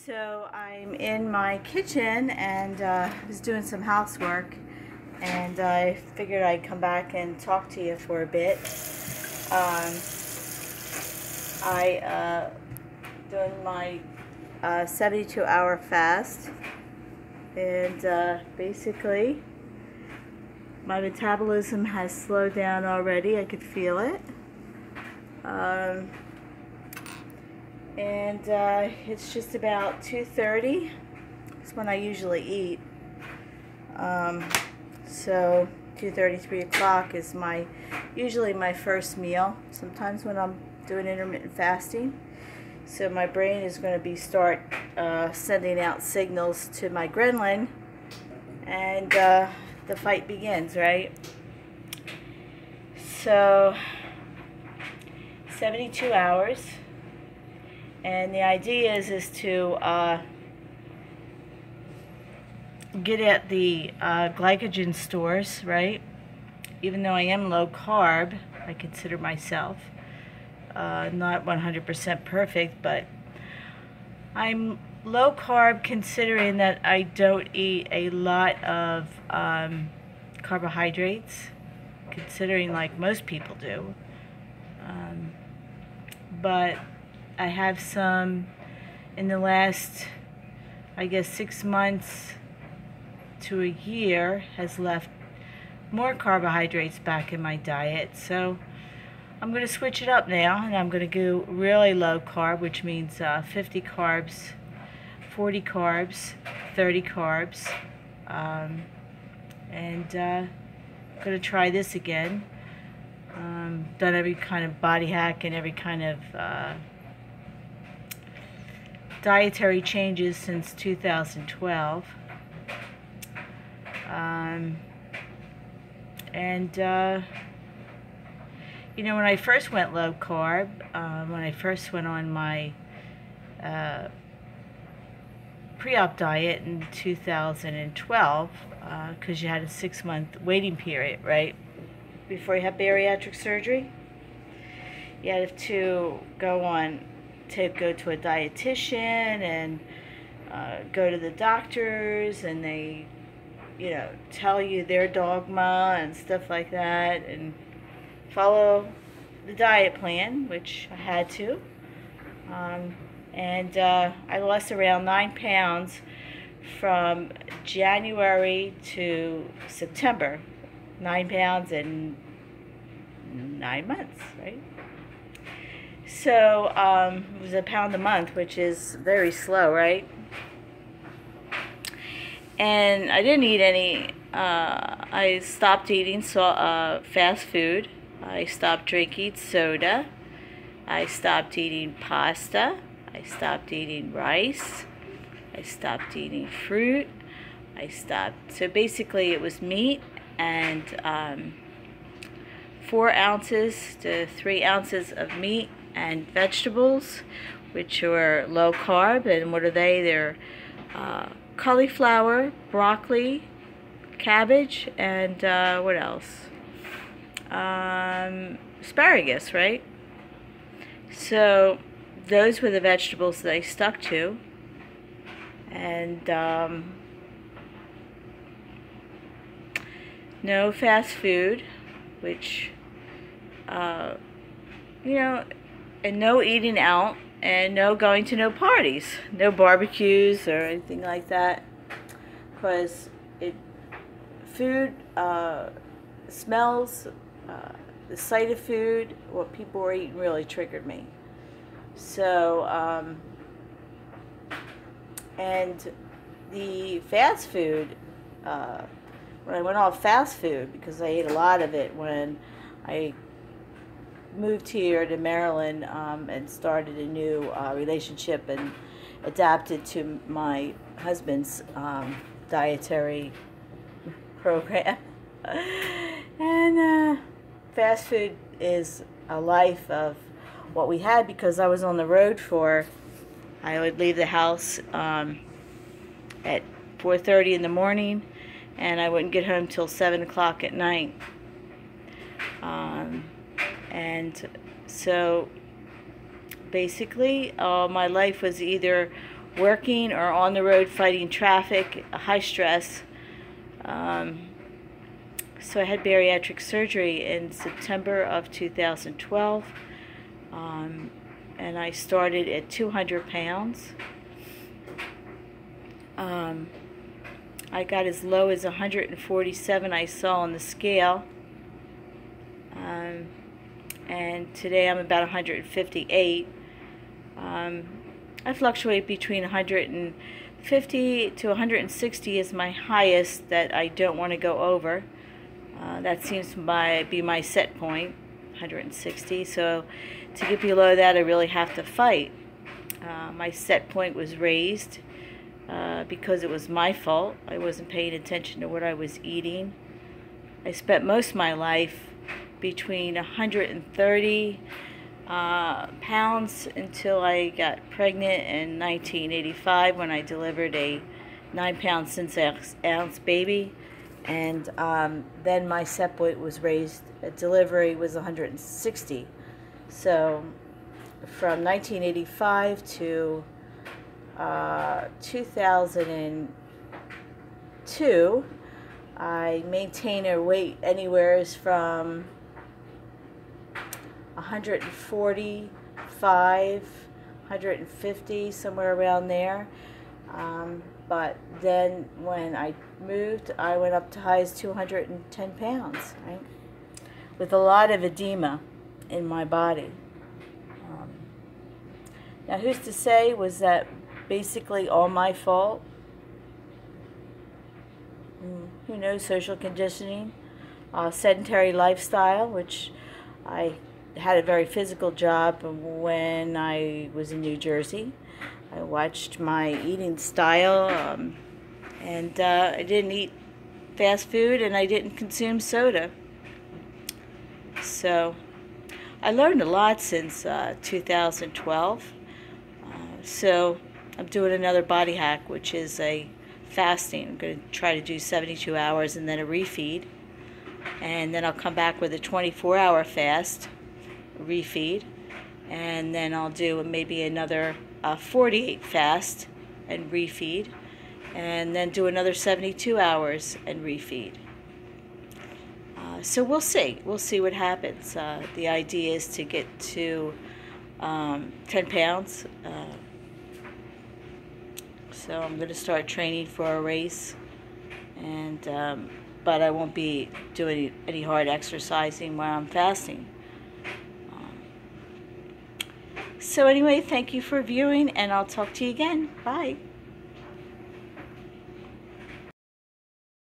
So I'm in my kitchen and was doing some housework, and I figured I'd come back and talk to you for a bit. I doing my 72-hour fast, and basically my metabolism has slowed down already. I could feel it. And it's just about 2:30. It's when I usually eat. So 2:30, 3 o'clock is usually my first meal. Sometimes when I'm doing intermittent fasting. So my brain is going to start sending out signals to my ghrelin, and the fight begins, right? So 72 hours. And the idea is to get at the glycogen stores, right? Even though I am low carb, I consider myself not 100% perfect, but I'm low carb considering that I don't eat a lot of carbohydrates, considering like most people do. But I have some in the last, I guess, 6 months to a year has left more carbohydrates back in my diet. So I'm going to switch it up now, and I'm going to go really low carb, which means 50 carbs, 40 carbs, 30 carbs, and going to try this again. Done every kind of body hack and every kind of dietary changes since 2012, you know, when I first went low carb, when I first went on my pre-op diet in 2012, because you had a 6-month waiting period, right, before you have bariatric surgery. You had to go to a dietitian and go to the doctors, and they, you know, tell you their dogma and stuff like that, and follow the diet plan, which I had to. And I lost around 9 pounds from January to September. 9 pounds in 9 months, right? So it was a pound a month, which is very slow, right? And I didn't eat any. I stopped eating fast food. I stopped drinking soda. I stopped eating pasta. I stopped eating rice. I stopped eating fruit. So basically it was meat and 4 ounces to 3 ounces of meat and vegetables, which are low carb. And what are they? They're cauliflower, broccoli, cabbage, and what else? Asparagus, right? So those were the vegetables that I stuck to. And no fast food, which you know, and no eating out, and no going to no parties, no barbecues or anything like that, because food smells, the sight of food, what people were eating really triggered me. So and the fast food, when I went off fast food, because I ate a lot of it when I moved here to Maryland and started a new relationship and adapted to my husband's dietary program. And fast food is a life of what we had, because I was on the road I would leave the house at 4:30 in the morning, and I wouldn't get home till 7 o'clock at night. And so basically my life was either working or on the road fighting traffic, high stress. So I had bariatric surgery in September of 2012, and I started at 200 pounds. I got as low as 147 I saw on the scale, and today I'm about 158. I fluctuate between 150 to 160 is my highest that I don't want to go over. That seems to be my set point, 160. So to get below that, I really have to fight. My set point was raised because it was my fault. I wasn't paying attention to what I was eating. I spent most of my life between 130 pounds until I got pregnant in 1985 when I delivered a 9-pound 6-ounce baby. And then my set point was raised at delivery was 160. So from 1985 to 2002, I maintained a weight anywhere from 145, 150, somewhere around there. But then when I moved, I went up to high as 210 pounds, right? With a lot of edema in my body. Now, who's to say, was that basically all my fault? Who knows? Social conditioning, sedentary lifestyle, which I had a very physical job when I was in New Jersey. I watched my eating style, and I didn't eat fast food, and I didn't consume soda. So I learned a lot since 2012. So I'm doing another body hack, which is a fasting. I'm going to try to do 72 hours and then a refeed. And then I'll come back with a 24-hour fast, refeed. And then I'll do maybe another 48 fast and refeed. And then do another 72 hours and refeed. So we'll see. We'll see what happens. The idea is to get to 10 pounds. So I'm going to start training for a race, and but I won't be doing any hard exercising while I'm fasting. So anyway, thank you for viewing, and I'll talk to you again. Bye.